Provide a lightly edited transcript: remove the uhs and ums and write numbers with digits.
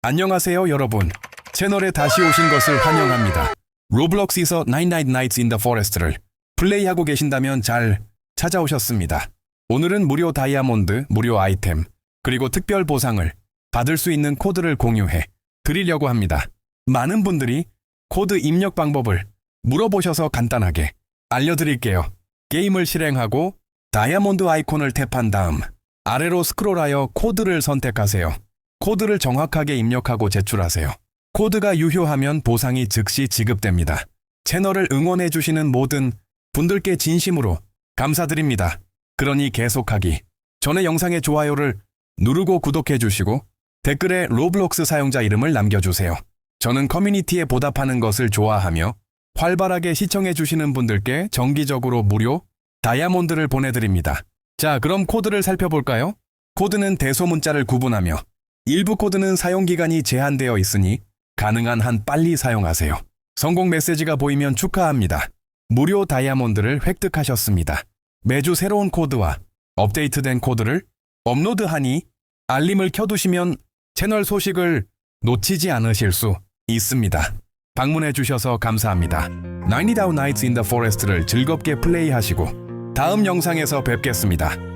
안녕하세요 여러분. 채널에 다시 오신 것을 환영합니다. 로블록스에서 99 Nights in the Forest를 플레이하고 계신다면 잘 찾아오셨습니다. 오늘은 무료 다이아몬드, 무료 아이템, 그리고 특별 보상을 받을 수 있는 코드를 공유해 드리려고 합니다. 많은 분들이 코드 입력 방법을 물어보셔서 간단하게 알려드릴게요. 게임을 실행하고 다이아몬드 아이콘을 탭한 다음 아래로 스크롤하여 코드를 선택하세요. 코드를 정확하게 입력하고 제출하세요. 코드가 유효하면 보상이 즉시 지급됩니다. 채널을 응원해주시는 모든 분들께 진심으로 감사드립니다. 그러니 계속하기 전에 영상의 좋아요를 누르고 구독해주시고 댓글에 로블록스 사용자 이름을 남겨주세요. 저는 커뮤니티에 보답하는 것을 좋아하며 활발하게 시청해주시는 분들께 정기적으로 무료 다이아몬드를 보내드립니다. 자, 그럼 코드를 살펴볼까요? 코드는 대소문자를 구분하며 일부 코드는 사용기간이 제한되어 있으니 가능한 한 빨리 사용하세요. 성공 메시지가 보이면 축하합니다. 무료 다이아몬드를 획득하셨습니다. 매주 새로운 코드와 업데이트된 코드를 업로드하니 알림을 켜두시면 채널 소식을 놓치지 않으실 수 있습니다. 방문해 주셔서 감사합니다. 99 Nights in the Forest를 즐겁게 플레이하시고 다음 영상에서 뵙겠습니다.